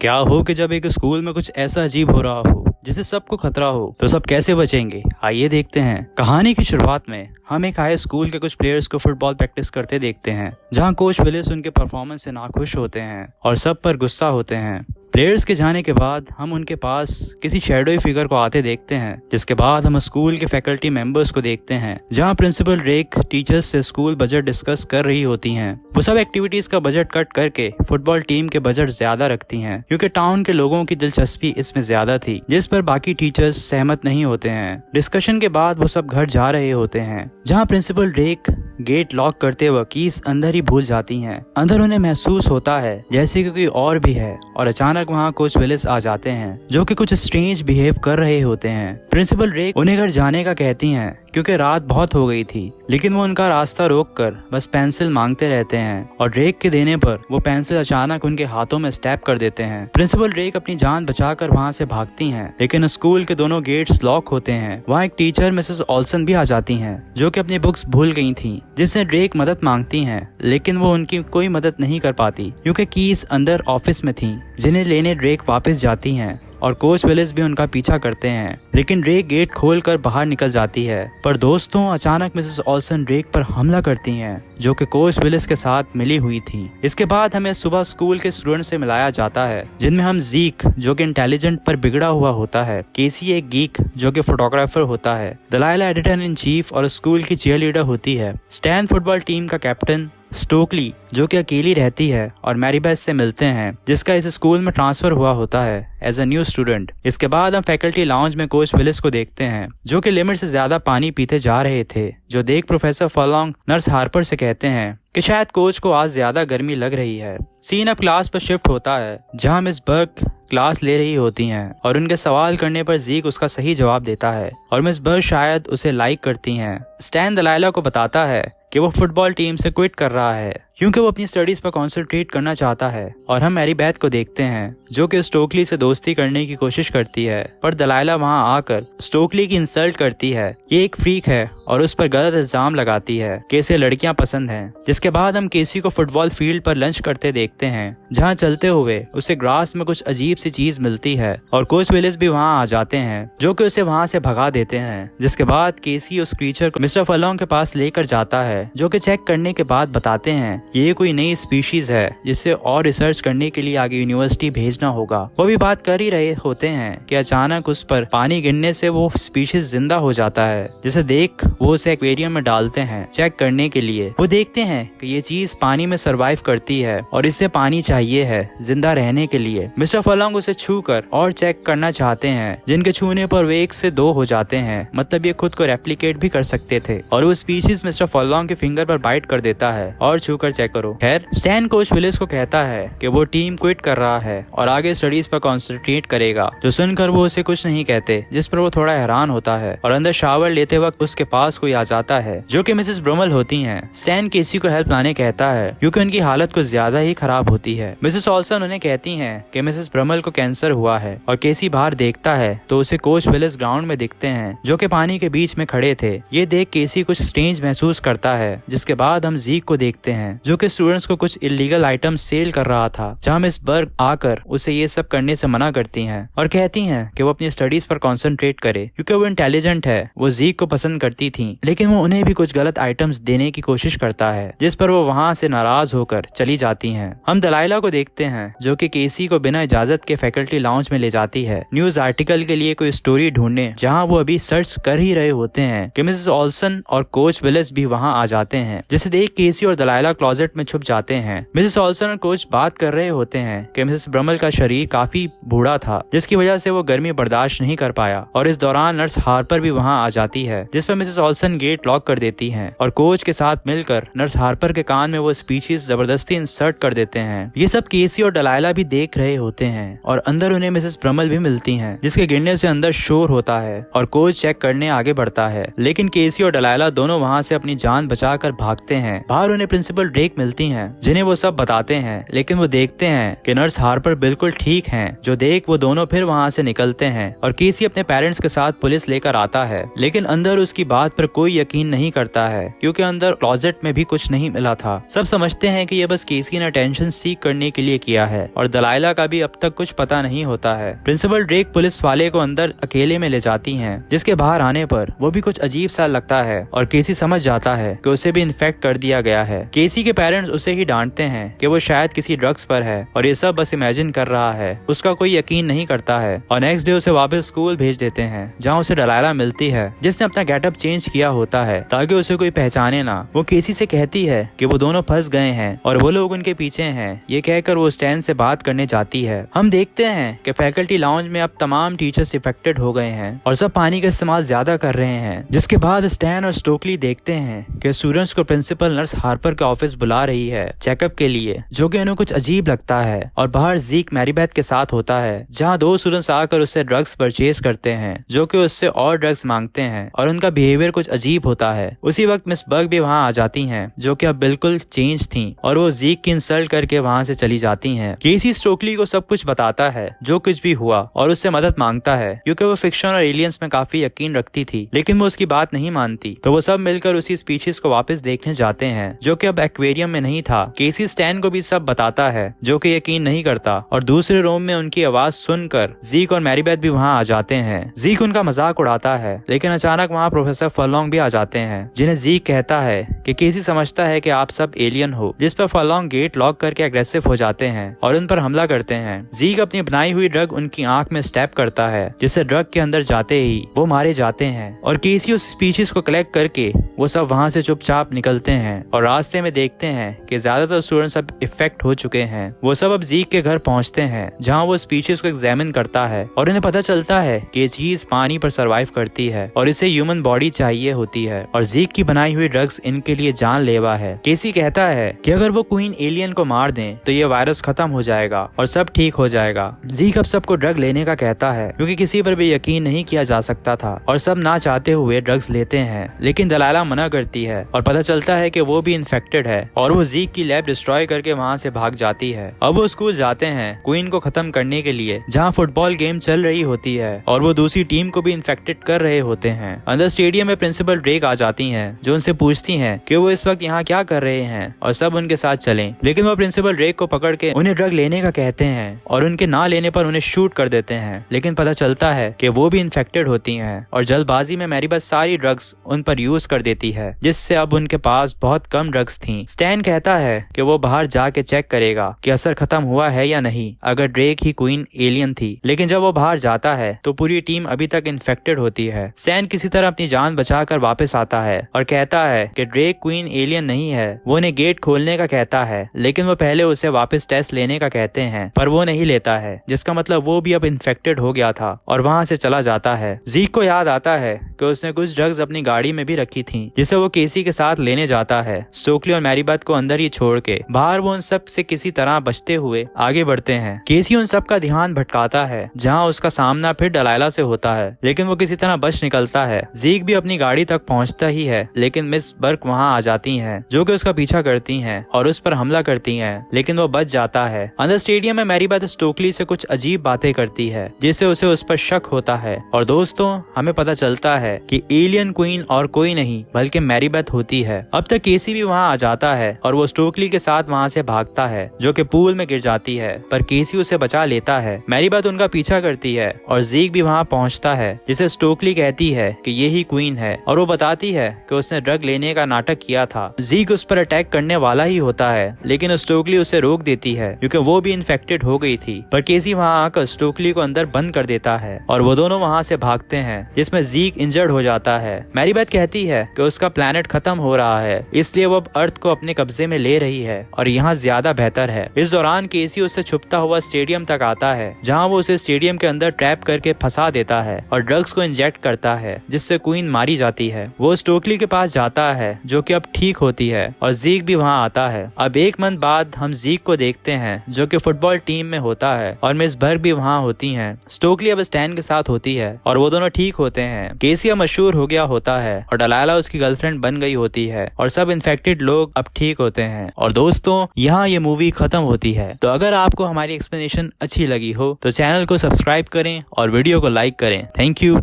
क्या हो कि जब एक स्कूल में कुछ ऐसा अजीब हो रहा हो जिसे सबको खतरा हो तो सब कैसे बचेंगे। आइए देखते हैं। कहानी की शुरुआत में हम एक हाई स्कूल के कुछ प्लेयर्स को फुटबॉल प्रैक्टिस करते देखते हैं, जहां कोच विलिस उनके परफॉर्मेंस से नाखुश होते हैं और सब पर गुस्सा होते हैं। प्लेयर्स के जाने के बाद हम उनके पास किसी शैडोई फिगर को आते देखते हैं, जिसके बाद हम स्कूल के फैकल्टी मेंबर्स को देखते हैं, जहां प्रिंसिपल रेक टीचर्स से स्कूल बजट डिस्कस कर रही होती हैं। वो सब एक्टिविटीज का बजट कट करके फुटबॉल टीम के बजट ज्यादा रखती हैं, क्योंकि टाउन के लोगों की दिलचस्पी इसमें ज्यादा थी, जिस पर बाकी टीचर्स सहमत नहीं होते हैं। डिस्कशन के बाद वो सब घर जा रहे होते हैं, जहाँ प्रिंसिपल रेक गेट लॉक करते वक्त कीज अंदर ही भूल जाती हैं। अंदर उन्हें महसूस होता है जैसे कि कोई और भी है, और अचानक वहाँ कोच विलिस आ जाते हैं, जो कि कुछ स्ट्रेंज बिहेव कर रहे होते हैं। प्रिंसिपल रेक उन्हें घर जाने का कहती हैं, क्योंकि रात बहुत हो गई थी, लेकिन वो उनका रास्ता रोककर बस पेंसिल मांगते रहते हैं, और रेक के देने पर वो पेंसिल अचानक उनके हाथों में स्टैब कर देते हैं। प्रिंसिपल रेक अपनी जान बचाकर वहाँ से भागती हैं, लेकिन स्कूल के दोनों गेट्स लॉक होते हैं। वहाँ एक टीचर मिसेस ऑल्सन भी आ जाती हैं, जो कि अपनी बुक्स भूल गई थी, जिससे रेक मदद मांगती हैं, लेकिन वो उनकी कोई मदद नहीं कर पाती, क्योंकि कीज अंदर ऑफिस में थी, जिन्हें लेने रेक वापस जाती हैं, और कोच विलिस भी उनका पीछा करते हैं। लेकिन रेक गेट खोलकर बाहर निकल जाती है। पर दोस्तों, अचानक मिसेस ऑल्सन रेक पर हमला करती हैं, जो कि कोच विलिस के साथ मिली हुई थी। इसके बाद हमें सुबह स्कूल के स्टूडेंट से मिलाया जाता है, जिनमें हम जीक, जो कि इंटेलिजेंट पर बिगड़ा हुआ होता है, केसी एक गीक, जो कि फोटोग्राफर होता है, दलाइला एडिटर इन चीफ और स्कूल की चीयर लीडर होती है, स्टैन फुटबॉल टीम का कैप्टन, स्टोकली, जो कि अकेली रहती है, और मैरीबेथ से मिलते हैं, जिसका इस स्कूल में ट्रांसफर हुआ होता है एज अ न्यू स्टूडेंट। इसके बाद हम फैकल्टी लाउंज में कोच विलिस को देखते हैं, जो कि लिमिट से ज्यादा पानी पीते जा रहे थे, जो देख प्रोफेसर फर्लॉन्ग नर्स हार्पर से कहते हैं कि शायद कोच को आज ज्यादा गर्मी लग रही है। सीन अब क्लास पर शिफ्ट होता है, जहां मिस बर्क क्लास ले रही होती हैं, और उनके सवाल करने पर जीक उसका सही जवाब देता है, और मिस बर्क शायद उसे लाइक करती हैं। स्टैन दलाइला को बताता है कि वो फुटबॉल टीम से क्विट कर रहा है, क्योंकि वो अपनी स्टडीज पर कंसंट्रेट करना चाहता है। और हम मैरीबेथ को देखते हैं, जो कि स्टोकली से दोस्ती करने की कोशिश करती है, पर दलाइला वहां आकर स्टोकली की इंसल्ट करती है, ये एक फ्रीक है, और उस पर गलत इल्जाम लगाती है कि इसे लड़कियां पसंद हैं। जिसके बाद हम केसी को फुटबॉल फील्ड पर लंच करते देखते हैं, जहां चलते हुए उसे ग्रास में कुछ अजीब सी चीज मिलती है, और कोच विलिस भी वहां आ जाते हैं, जो कि उसे वहां से भगा देते हैं। जिसके बाद केसी उस क्रीचर को मिस्टर फर्लॉन्ग के पास लेकर जाता है, जो कि चेक करने के बाद बताते हैं ये कोई नई स्पीशीज है, जिसे और रिसर्च करने के लिए आगे यूनिवर्सिटी भेजना होगा। वो भी बात कर ही रहे होते हैं कि अचानक उस पर पानी गिरने से वो स्पीशीज जिंदा हो जाता है, जिसे देख वो उसे एक्वेरियम में डालते हैं चेक करने के लिए। वो देखते हैं कि ये चीज पानी में सरवाइव करती है, और इसे पानी चाहिए है जिंदा रहने के लिए। मिस्टर फर्लॉन्ग उसे छू कर और चेक करना चाहते हैं, जिनके छूने पर वे 1 से 2 हो जाते हैं, मतलब ये खुद को रेप्लिकेट भी कर सकते थे, और वो स्पीशीज मिस्टर फर्लॉन्ग के फिंगर पर बाइट कर देता है और छू कर चेक करो। खैर, स्टैन कोच विलिस को कहता है कि वो टीम क्विट कर रहा है और आगे स्टडीज पर कॉन्सेंट्रेट करेगा, जो सुनकर वो उसे कुछ नहीं कहते, जिस पर वो थोड़ा हैरान होता है। और अंदर शावर लेते वक्त उसके पास कोई आ जाता है, जो कि मिसेस ब्रमल होती हैं। स्टैन केसी को हेल्प लाने कहता है, क्योंकि उनकी हालत कुछ ज्यादा ही खराब होती है। मिसेस ऑल्सन उन्हें कहती हैं कि मिसेस ब्रमल को कैंसर हुआ है, और केसी बाहर देखता है तो उसे कोच विलिस ग्राउंड में दिखते हैं, जो कि पानी के बीच में खड़े थे। ये देख केसी कुछ स्ट्रेंज महसूस करता है। जिसके बाद हम जीक को देखते हैं, जो कि स्टूडेंट्स को कुछ इलीगल आइटम सेल कर रहा था, जहां मिस बर्ग आकर उसे ये सब करने से मना करती हैं, और कहती हैं कि वो अपनी स्टडीज पर कंसंट्रेट करे, क्योंकि वो इंटेलिजेंट है। वो जीक को पसंद करती थी, लेकिन वो उन्हें भी कुछ गलत आइटम्स देने की कोशिश करता है, जिस पर वो वहां से नाराज होकर चली जाती हैं। हम दलाइला को देखते हैं, जो कि केसी को बिना इजाजत के फैकल्टी लाउंज में ले जाती है न्यूज आर्टिकल के लिए कोई स्टोरी ढूंढने, जहां वो अभी सर्च कर ही रहे होते हैं कि मिसेस ऑल्सन और कोच विलिस भी वहां आ जाते हैं, जिसे देख केसी और दलाइला क्लोजेट में छुप जाते हैं। मिसेस ऑल्सन और कोच बात कर रहे होते हैं कि मिसेस ब्रमल का शरीर काफी बूढ़ा था, जिसकी वजह से वो गर्मी बर्दाश्त नहीं कर पाया, और इस दौरान नर्स हार्पर भी वहां आ जाती है, जिस पर मिसेस ऑल्सन गेट लॉक कर देती हैं, और कोच के साथ मिलकर नर्स हार्पर के कान में वो स्पीशीज जबरदस्ती इंसर्ट कर देते हैं। ये सब केसी और दलाइला भी देख रहे होते हैं, और अंदर उन्हें मिसेस ब्रमल भी मिलती हैं, जिसके गिरने से अंदर शोर होता है, और कोच चेक करने आगे बढ़ता है, लेकिन केसी और दलाइला दोनों वहां से अपनी जान बचाकर भागते हैं। बाहर उन्हें प्रिंसिपल रेक ब्रेक मिलती हैं जिन्हें वो सब बताते हैं, लेकिन वो देखते हैं कि नर्स हार्पर बिल्कुल ठीक हैं। जो देख वो दोनों फिर वहाँ से निकलते हैं और केसी अपने पेरेंट्स के साथ पुलिस लेकर आता है, लेकिन अंदर उसकी बात पर कोई यकीन नहीं करता है क्योंकि अंदर क्लोजेट में भी कुछ नहीं मिला था। सब समझते हैं कि ये बस केसी ने अटेंशन सीख करने के लिए किया है और दलाइला का भी अब तक कुछ पता नहीं होता है। प्रिंसिपल ड्रेक पुलिस वाले को अंदर अकेले में ले जाती हैं, जिसके बाहर आने पर वो भी कुछ अजीब सा लगता है और केसी समझ जाता है कि उसे भी इन्फेक्ट कर दिया गया है। केसी के पेरेंट्स उसे ही डांटते हैं कि वो शायद किसी ड्रग्स पर है और ये सब बस इमेजिन कर रहा है। उसका कोई यकीन नहीं करता है और नेक्स्ट डे उसे वापस स्कूल भेज देते हैं, जहाँ उसे दलाइला मिलती है जिसने अपना गेटअप चेंज किया होता है ताकि उसे कोई पहचाने ना। वो केसी से कहती है कि वो दोनों फंस गए हैं और वो लोग उनके पीछे हैं। ये कहकर वो स्टैन से बात करने जाती है। हम देखते हैं कि फैकल्टी लाउंज में अब तमाम टीचर्स इफेक्टेड हो गए हैं और सब पानी का इस्तेमाल ज्यादा कर रहे हैं, जिसके बाद स्टैन और स्टोकली देखते हैं कि स्टूडेंट्स को प्रिंसिपल नर्स हार्पर के ऑफिस बुला रही है चेकअप के लिए, जो कि उन्हें कुछ अजीब लगता है। और बाहर जीक मैरीबेथ के साथ होता है, जहाँ दो स्टूडेंट्स आकर उससे ड्रग्स परचेज करते हैं, जो कि उससे और ड्रग्स मांगते हैं और उनका बिहेवियर कुछ अजीब होता है। उसी वक्त मिस बर्ग भी वहाँ आ जाती हैं, जो कि अब बिल्कुल चेंज थी और वो जीक की इंसल्ट करके वहाँ से चली जाती हैं। केसी स्टोकली को सब कुछ बताता है जो कुछ भी हुआ और उससे मदद मांगता है क्योंकि वो फिक्शन और एलियंस में काफी यकीन रखती थी, लेकिन वो उसकी बात नहीं मानती। तो वो सब मिलकर उसी स्पीशीज को वापस देखने जाते हैं जो कि अब एक्वेरियम में नहीं था। केसी स्टैन को भी सब बताता है जो कि यकीन नहीं करता और दूसरे रूम में उनकी आवाज सुनकर जीक और मैरीबेथ भी वहाँ आ जाते हैं। जीक उनका मजाक उड़ाता है, लेकिन अचानक वहाँ प्रोफेसर फरलोंग भी आ जाते हैं, जिन्हें जीक कहता है कि केसी समझता है कि आप सब एलियन हो, जिस पर फरलोंग गेट लॉक करके अग्रेसिव हो जाते हैं और उन पर हमला करते हैं। जीक अपनी बनाई हुई ड्रग उनकी आंख में स्टैप करता है, जिससे ड्रग के अंदर जाते ही वो मारे जाते हैं और केसी उस स्पीशीज को कलेक्ट करके वो सब वहाँ से चुपचाप निकलते हैं और रास्ते में देखते हैं कि ज्यादातर स्टूडेंट्स अब इफेक्ट हो चुके हैं। वो सब अब जीक के घर पहुँचते हैं, जहाँ वो स्पीशीज को एग्जामिन करता है और उन्हें पता चलता है कि ये चीज पानी पर सर्वाइव करती है और इसे ह्यूमन बॉडी चाहिए होती है और जीक की बनाई हुई ड्रग्स इनके लिए जानलेवा है। केसी कहता है कि अगर वो क्वीन एलियन को मार दें तो ये वायरस खत्म हो जाएगा और सब ठीक हो जाएगा। जीक अब सबको ड्रग लेने का कहता है क्योंकि किसी पर भी यकीन नहीं किया जा सकता था और सब ना चाहते हुए ड्रग्स लेते हैं, लेकिन दलाइला मना करती है और पता चलता है कि वो भी इन्फेक्टेड है और वो जीक की लैब डिस्ट्रॉय करके वहाँ से भाग जाती है। अब वो स्कूल जाते हैं क्वीन को खत्म करने के लिए, जहाँ फुटबॉल गेम चल रही होती है और वो दूसरी टीम को भी इन्फेक्टेड कर रहे होते हैं। अंदर स्टेडियम में प्रिंसिपल ड्रेक आ जाती हैं, जो उनसे पूछती हैं कि वो इस वक्त यहाँ क्या कर रहे हैं और सब उनके साथ चलें, लेकिन वो प्रिंसिपल ड्रेक को पकड़ के उन्हें ड्रग लेने का कहते हैं और उनके ना लेने पर उन्हें शूट कर देते हैं, लेकिन पता चलता है कि वो भी इन्फेक्टेड होती हैं और जल्दबाजी में मैरीबेथ सारी ड्रग्स उन पर यूज कर देती है, जिससे अब उनके पास बहुत कम ड्रग्स थी। स्टैन कहता है कि वो बाहर जाके चेक करेगा कि असर खत्म हुआ है या नहीं अगर ड्रेक ही क्वीन एलियन थी, लेकिन जब वो बाहर जाता है तो पूरी टीम अभी तक इन्फेक्टेड होती है। स्टैन किसी तरह अपनी जान बचाकर वापस आता है और कहता है कि ड्रेक क्वीन एलियन नहीं है। वो उन्हें गेट खोलने का कहता है, लेकिन वो पहले उसे वापस टेस्ट लेने का कहते हैं, पर वो नहीं लेता है, जिसका मतलब वो भी अब इन्फेक्टेड हो गया था और वहाँ से चला जाता है। जीक को याद आता है कि उसने कुछ ड्रग्स अपनी गाड़ी में भी रखी थी, जिसे वो केसी के साथ लेने जाता है। स्टोकली और मैरीबेथ को अंदर ही छोड़ के बाहर वो उन सब से किसी तरह बचते हुए आगे बढ़ते हैं। केसी उन सब का ध्यान भटकाता है, जहाँ उसका सामना फिर दलाइला से होता है, लेकिन वो किसी तरह बच निकलता है। जीक भी अपनी गाड़ी तक पहुँचता ही है, लेकिन मिस बर्क वहाँ आ जाती हैं, जो कि उसका पीछा करती हैं और उस पर हमला करती हैं, लेकिन वो बच जाता है। अंदर स्टेडियम में मैरीबेथ स्टोकली से कुछ अजीब बातें करती है, जिससे उसे उस पर शक होता है और दोस्तों हमें पता चलता है कि एलियन क्वीन और कोई नहीं बल्कि मैरीबेथ होती है। अब तक केसी भी वहाँ आ जाता है और वो स्टोकली के साथ वहाँ से भागता है, जो कि पूल में गिर जाती है, पर केसी उसे बचा लेता है। मैरीबेथ उनका पीछा करती है और जीक भी वहाँ पहुँचता है, जिसे स्टोकली कहती है कि ये ही क्वीन है और वो बताती है कि उसने ड्रग लेने का नाटक किया था। जीक उस पर अटैक करने वाला ही होता है, लेकिन स्टोकली उसे रोक देती है क्योंकि वो भी इन्फेक्टेड हो गई थी, पर केसी वहाँ आकर स्टोकली को अंदर बंद कर देता है और वो दोनों वहाँ से भागते हैं, जिसमें जीक इंजर्ड हो जाता है। मैरीबेथ कहती है कि उसका प्लेनेट खत्म हो रहा है, इसलिए वो अब अर्थ को अपने कब्जे में ले रही है और यहाँ ज्यादा बेहतर है। इस दौरान केसी उससे छुपता हुआ स्टेडियम तक आता है, जहाँ वो उसे स्टेडियम के अंदर ट्रैप करके फंसा देता है और ड्रग्स को इंजेक्ट करता है, जिससे क्वीन मारी जाती है। वो स्टोकली के पास जाता है, जो कि अब ठीक होती है और जीक भी वहाँ आता है। अब एक मंथ बाद हम जीक को देखते हैं, जो कि फुटबॉल टीम में होता है और मिस बर्ग भी वहाँ होती हैं। स्टोकली अब स्टैन के साथ होती है और वो दोनों ठीक होते हैं। केसी अब मशहूर हो गया होता है और दलाइला उसकी गर्लफ्रेंड बन गई होती है और सब इन्फेक्टेड लोग अब ठीक होते हैं। और दोस्तों यहाँ ये मूवी खत्म होती है। तो अगर आपको हमारी एक्सप्लेनेशन अच्छी लगी हो तो चैनल को सब्सक्राइब करें और वीडियो को लाइक करें। Thank you.